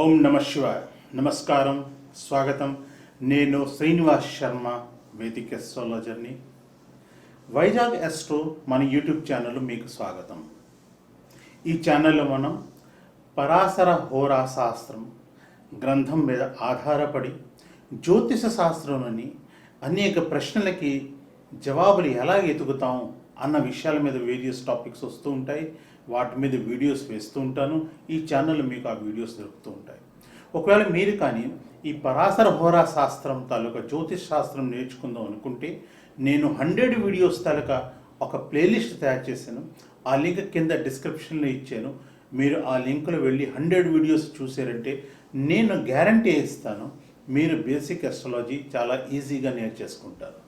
ఓం నమ శివాయ. నమస్కారం, స్వాగతం. నేను శ్రీనివాస్ శర్మ, వేదిక ఎస్ట్రాలజర్ని. వైజాగ్ ఎస్ట్రో మన యూట్యూబ్ ఛానల్ మీకు స్వాగతం. ఈ ఛానల్లో మనం పరాశర హోరా శాస్త్రం గ్రంథం మీద ఆధారపడి జ్యోతిష శాస్త్రంలోని అనేక ప్రశ్నలకి జవాబులు ఎలా ఎతుకుతాం అన్న విషయాల మీద వేరియస్ టాపిక్స్ వస్తూ ఉంటాయి. వాటి మీద వీడియోస్ వేస్తూ ఉంటాను. ఈ ఛానల్లో మీకు ఆ వీడియోస్ దొరుకుతూ ఉంటాయి. ఒకవేళ మీరు కానీ ఈ పరాశర హోరా శాస్త్రం తాలూకా జ్యోతిష్ శాస్త్రం నేర్చుకుందాం అనుకుంటే నేను 100 వీడియోస్ తాలూకా ఒక ప్లేలిస్ట్ తయారు చేశాను. ఆ లింక్ కింద డిస్క్రిప్షన్లో ఇచ్చాను. మీరు ఆ లింక్లో వెళ్ళి 100 వీడియోస్ చూసారంటే నేను గ్యారంటీ ఇస్తాను, మీరు బేసిక్ ఎస్ట్రాలజీ చాలా ఈజీగా నేర్చేసుకుంటారు.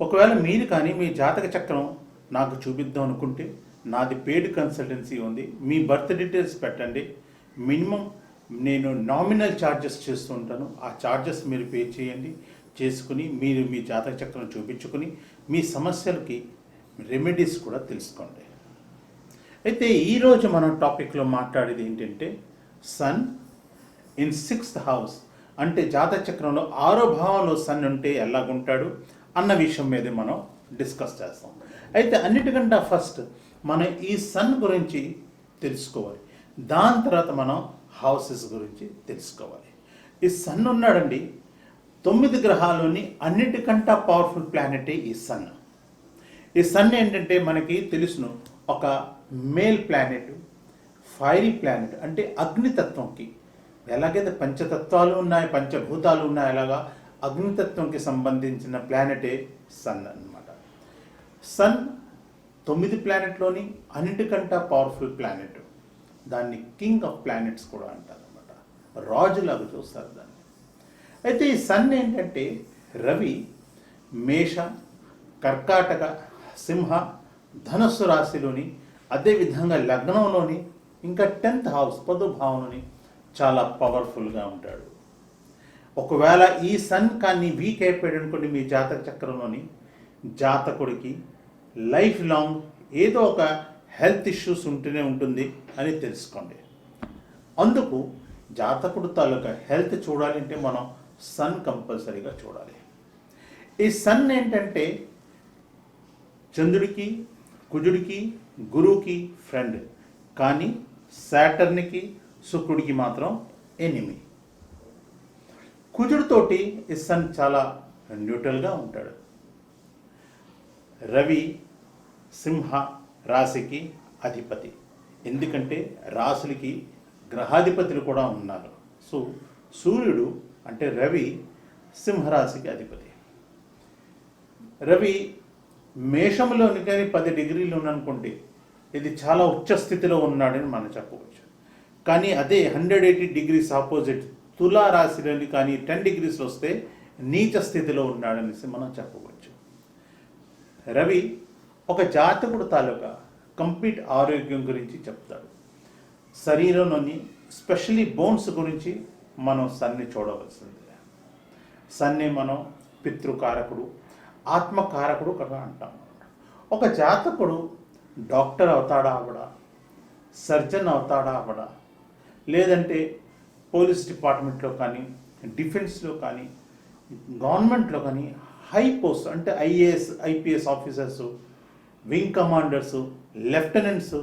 ఒకవేళ మీరు కానీ మీ జాతక చక్రం నాకు చూపిద్దాం అనుకుంటే నాది పెయిడ్ కన్సల్టెన్సీ ఉంది. మీ బర్త్ డీటెయిల్స్ పెట్టండి. మినిమం నేను నామినల్ ఛార్జెస్ చేస్తూ ఉంటాను. ఆ ఛార్జెస్ మీరు పే చేయండి. చేసుకుని మీరు మీ జాతక చక్రం చూపించుకుని మీ సమస్యలకి రెమెడీస్ కూడా తెలుసుకోండి. అయితే ఈరోజు మనం టాపిక్లో మాట్లాడేది ఏంటంటే సన్ ఇన్ 6th హౌస్, అంటే జాతక చక్రంలో 6వ భావంలో సన్ ఉంటే ఎలాగుంటాడు అన్న విషయం మీద మనం డిస్కస్ చేస్తాం. అయితే అన్నిటికంటే ఫస్ట్ మనం ఈ సన్ గురించి తెలుసుకోవాలి. దాని తర్వాత మనం హౌసెస్ గురించి తెలుసుకోవాలి. ఈ సన్ ఉన్నాడండి, 9 గ్రహాల్లోని అన్నిటికంటే పవర్ఫుల్ ప్లానెటే ఈ సన్. ఈ సన్ ఏంటంటే మనకి తెలుసును, ఒక మేల్ ప్లానెట్, ఫైరీ ప్లానెట్, అంటే అగ్నితత్వంకి ఎలాగైతే పంచతత్వాలు ఉన్నాయి, పంచభూతాలు ఉన్నాయి, అలాగా అగ్నితత్వంకి సంబంధించిన ప్లానెటే సన్ అన్నమాట. సన్ 9 ప్లానెట్లోని అన్నిటికంటే పవర్ఫుల్ ప్లానెట్. దాన్ని కింగ్ ఆఫ్ ప్లానెట్స్ కూడా అంటారు అనమాట. రాజులాగా చూస్తారు దాన్ని. అయితే ఈ సన్ ఏంటంటే రవి మేష, కర్కాటక, సింహ, ధనస్సు రాశిలోని, అదేవిధంగా లగ్నంలోని, ఇంకా 10th హౌస్ 10వ భావంలోని చాలా పవర్ఫుల్గా ఉంటాడు. ఒకవేళ ఈ సన్ కానీ వీక్ అయిపోయాడు అనుకోండి మీ జాతక చక్రంలోని, జాతకుడికి లైఫ్ లాంగ్ ఏదో ఒక హెల్త్ ఇష్యూస్ ఉంటూనే ఉంటుంది అని తెలుసుకోండి. అందుకు జాతకుడు తాలూకా హెల్త్ చూడాలంటే మనం సన్ కంపల్సరీగా చూడాలి. ఈ సన్ ఏంటంటే చంద్రుడికి, కుజుడికి, గురువుకి ఫ్రెండ్, కానీ సాటర్న్కి, శుక్రుడికి మాత్రం ఎనిమి. కుజుడితోటి ఈ సన్ చాలా న్యూట్రల్గా ఉంటాడు. రవి సింహ రాశికి అధిపతి, ఎందుకంటే రాశులకి గ్రహాధిపతులు కూడా ఉన్నారు. సో సూర్యుడు అంటే రవి సింహరాశికి అధిపతి. రవి మేషంలోని కానీ 10 డిగ్రీలు ఉన్ననుకోండి, ఇది చాలా ఉచ్చ స్థితిలో ఉన్నాడని మనం చెప్పవచ్చు. కానీ అదే 180 డిగ్రీస్ ఆపోజిట్ తులా రాశిలోని కానీ 10 డిగ్రీస్ వస్తే నీచ స్థితిలో ఉన్నాడనేసి మనం చెప్పవచ్చు. రవి ఒక జాతకుడు తాలూకా కంప్లీట్ ఆరోగ్యం గురించి చెప్తాడు. శరీరంలోని స్పెషలీ బోన్స్ గురించి మనం సన్ని చూడవలసిందే. సన్ని మనం పితృకారకుడు, ఆత్మకారకుడు కదా అంటాం. ఒక జాతకుడు డాక్టర్ అవుతాడా అవడా, సర్జన్ అవుతాడా అవడా, లేదంటే పోలీస్ డిపార్ట్మెంట్లో కానీ, డిఫెన్స్లో కానీ, గవర్నమెంట్లో కానీ హై పోస్ట్ అంటే IAS IPS officers, wing commanders, lieutenants,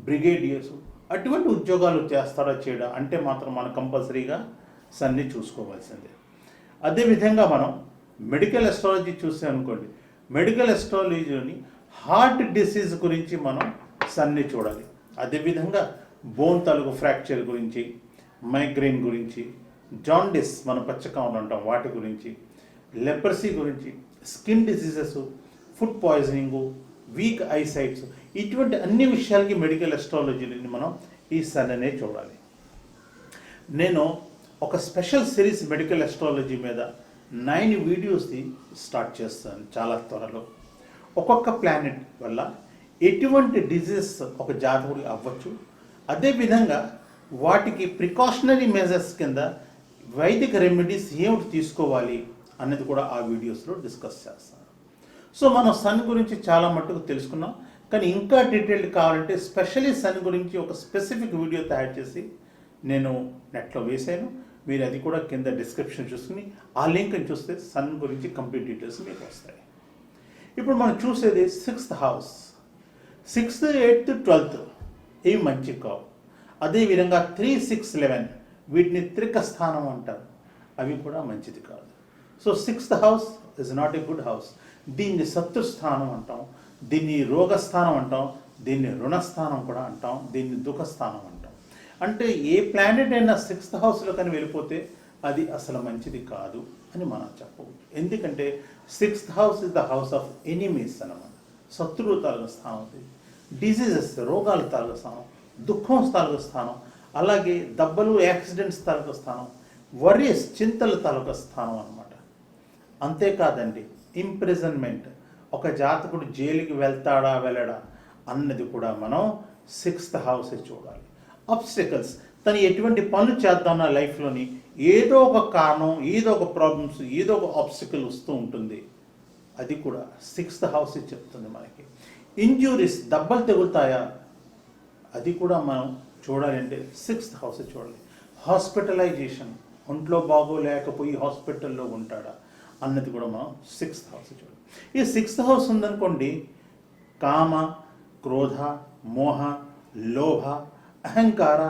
brigadiers, అటువంటి ఉద్యోగాలు చేస్తాడా చేయడా అంటే మాత్రం మనం కంపల్సరీగా సన్ని చూసుకోవాల్సిందే. అదేవిధంగా మనం మెడికల్ ఎస్ట్రాలజీ చూసాం అనుకోండి, మెడికల్ ఎస్ట్రాలజీలోని హార్ట్ డిసీజ్ గురించి మనం సన్ని చూడాలి. అదేవిధంగా బోన్ తాలూకు ఫ్రాక్చర్ గురించి, మైగ్రెయిన్ గురించి, జాండిస్ మన పచ్చకామలు అంటాం వాటి గురించి, లెపర్సీ గురించి, స్కిన్ డిసీజెస్, ఫుడ్ పాయిజనింగు, వీక్ ఐసైట్స్, ఇటువంటి అన్ని విషయాలకి మెడికల్ ఎస్ట్రాలజీని మనం ఈ సన్ అనే చూడాలి. నేను ఒక స్పెషల్ సిరీస్ మెడికల్ ఎస్ట్రాలజీ మీద 9 వీడియోస్ని స్టార్ట్ చేస్తాను చాలా త్వరలో. ఒక్కొక్క ప్లానెట్ వల్ల ఎటువంటి డిజీజెస్ ఒక జాతకుడికి అవ్వచ్చు, అదేవిధంగా వాటికి ప్రికాషనరీ మెజర్స్ కింద వైదిక రెమెడీస్ ఏమిటి తీసుకోవాలి అనేది కూడా ఆ వీడియోస్లో డిస్కస్ చేస్తాను. సో మనం సన్ గురించి చాలా మట్టుకు తెలుసుకున్నాం. కానీ ఇంకా డీటెయిల్డ్ కావాలంటే స్పెషలీ సన్ గురించి ఒక స్పెసిఫిక్ వీడియో తయారు చేసి నేను నెట్లో వేసాను. మీరు అది కూడా కింద డిస్క్రిప్షన్ చూసుకుని ఆ లింక్ని చూస్తే సన్ గురించి కంప్లీట్ డీటెయిల్స్ మీకు వస్తాయి. ఇప్పుడు మనం చూసేది 6th house. 6th, 8th, 12th ఇవి మంచి కావు. అదేవిధంగా 3, 6, 11 వీటిని త్రిక స్థానం అంటారు, అవి కూడా మంచిది కాదు. So 6th house is not a good house. దీన్ని శత్రు స్థానం అంటాం, దీన్ని రోగస్థానం అంటాం, దీన్ని రుణస్థానం కూడా అంటాం, దీన్ని దుఃఖస్థానం అంటాం. అంటే ఏ ప్లానెట్ అయినా 6th హౌస్లో కానీ వెళ్ళిపోతే అది అసలు మంచిది కాదు అని మనం చెప్పవచ్చు. ఎందుకంటే 6th house is the house of enemies అన్నమాట. శత్రువు తాలూకు స్థానం, డిసీజెస్ రోగాల తాలూకు స్థానం, దుఃఖం తాలూకు స్థానం, అలాగే దెబ్బలు యాక్సిడెంట్స్ తాలూకు స్థానం, వరీస్ చింతల తాలూకు స్థానం అన్నమాట. అంతేకాదండి, ఇంప్రిజన్మెంట్, ఒక జాతకుడు జైలుకి వెళ్తాడా వెళ్ళడా అన్నది కూడా మనం 6th హౌస్ చూడాలి. అబ్స్టికల్స్, తను ఎటువంటి పనులు చేద్దామన్న లైఫ్లోని ఏదో ఒక కారణం, ఏదో ఒక ప్రాబ్లమ్స్, ఏదో ఒక ఆబ్స్టికల్ వస్తూ ఉంటుంది, అది కూడా 6th హౌస్ చెప్తుంది మనకి. ఇంజ్యూరీస్, దెబ్బలు తగులుతాయా, అది కూడా మనం చూడాలి అంటే 6th హౌస్ చూడాలి. హాస్పిటలైజేషన్, ఒంట్లో బాగోలేకపోయి హాస్పిటల్లో ఉంటాడా అన్నది కూడా మనం 6th హౌస్ చూడాలి. ఈ 6th హౌస్ ఉందనుకోండి, కామ, క్రోధ, మోహ, లోభ, అహంకార,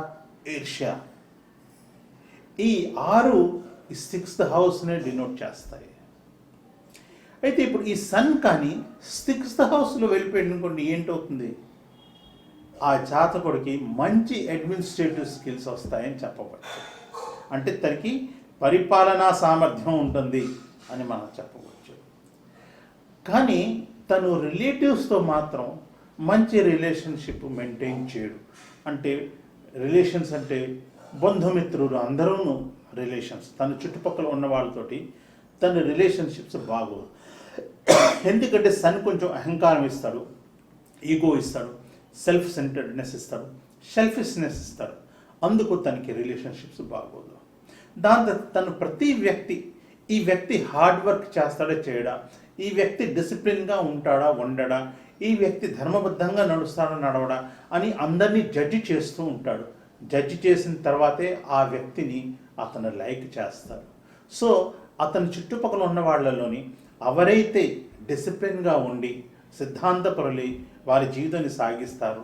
ఈర్ష్య, ఈ 6 ఈ 6th హౌస్నే డినోట్ చేస్తాయి. అయితే ఇప్పుడు ఈ సన్ కానీ 6th హౌస్లో వెళ్ళిపోయింది అనుకోండి, ఏంటవుతుంది, ఆ జాతకుడికి మంచి అడ్మినిస్ట్రేటివ్ స్కిల్స్ వస్తాయని చెప్పవచ్చు. అంటే తనకి పరిపాలనా సామర్థ్యం ఉంటుంది అని మనం చెప్పవచ్చు. కానీ తను రిలేటివ్స్తో మాత్రం మంచి రిలేషన్షిప్ మెయింటైన్ చేయడు. అంటే రిలేషన్స్ అంటే బంధుమిత్రులు అందరూ రిలేషన్స్, తన చుట్టుపక్కల ఉన్న వాళ్ళతోటి తన రిలేషన్షిప్స్ బాగోదు. ఎందుకంటే సన్ కొంచెం అహంకారం ఇస్తాడు, ఈగో ఇస్తాడు, సెల్ఫ్ సెంటర్డ్నెస్ ఇస్తాడు, సెల్ఫిష్నెస్ ఇస్తాడు. అందుకు తనకి రిలేషన్షిప్స్ బాగోదు. దాంతో తను ప్రతి వ్యక్తి, ఈ వ్యక్తి హార్డ్ వర్క్ చేస్తాడా చేయడా, ఈ వ్యక్తి డిసిప్లిన్గా ఉంటాడా ఉండడా, ఈ వ్యక్తి ధర్మబద్ధంగా నడుస్తాడా నడవడా అని అందరినీ జడ్జి చేస్తూ ఉంటాడు. జడ్జి చేసిన తర్వాతే ఆ వ్యక్తిని అతను లైక్ చేస్తాడు. సో అతని చుట్టుపక్కల ఉన్న వాళ్ళలోని ఎవరైతే డిసిప్లిన్గా ఉండి సిద్ధాంతపరులై వారి జీవితాన్ని సాగిస్తారు,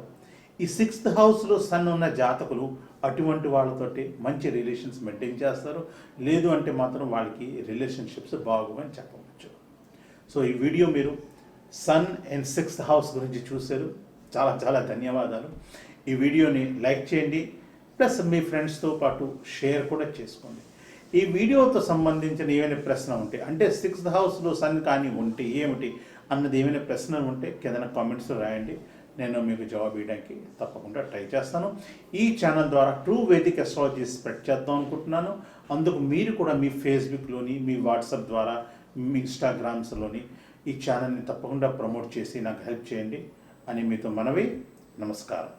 ఈ 6th హౌస్లో సన్ ఉన్న జాతకులు అటువంటి వాళ్ళతోటి మంచి రిలేషన్స్ మెయింటైన్ చేస్తారు. లేదు అంటే మాత్రం వాళ్ళకి రిలేషన్షిప్స్ బాగోవని చెప్పవచ్చు. సో ఈ వీడియో మీరు సన్ అండ్ 6th హౌస్ గురించి చూశారు. చాలా చాలా ధన్యవాదాలు. ఈ వీడియోని లైక్ చేయండి, ప్లస్ మీ ఫ్రెండ్స్తో పాటు షేర్ కూడా చేసుకోండి. ఈ వీడియోతో సంబంధించిన ఏమైనా ప్రశ్న ఉంటే, అంటే 6th హౌస్లో సన్ కానీ ఉంటే ఏమిటి అన్నది ఏమైనా ప్రశ్నలు ఉంటే కింద కామెంట్స్లో రాయండి. నేను మీకు జవాబు ఇవ్వడానికి తప్పకుండా ట్రై చేస్తాను. ఈ ఛానల్ ద్వారా ట్రూ వేదిక్ అస్ట్రాలజీ స్ప్రెడ్ చేద్దాం అనుకుంటున్నాను. అందుకు మీరు కూడా మీ ఫేస్బుక్లోని, మీ వాట్సాప్ ద్వారా, మీ ఇన్స్టాగ్రామ్స్లోని ఈ ఛానల్ని తప్పకుండా ప్రమోట్ చేసి నాకు హెల్ప్ చేయండి అని మీతో మనవి. నమస్కారం.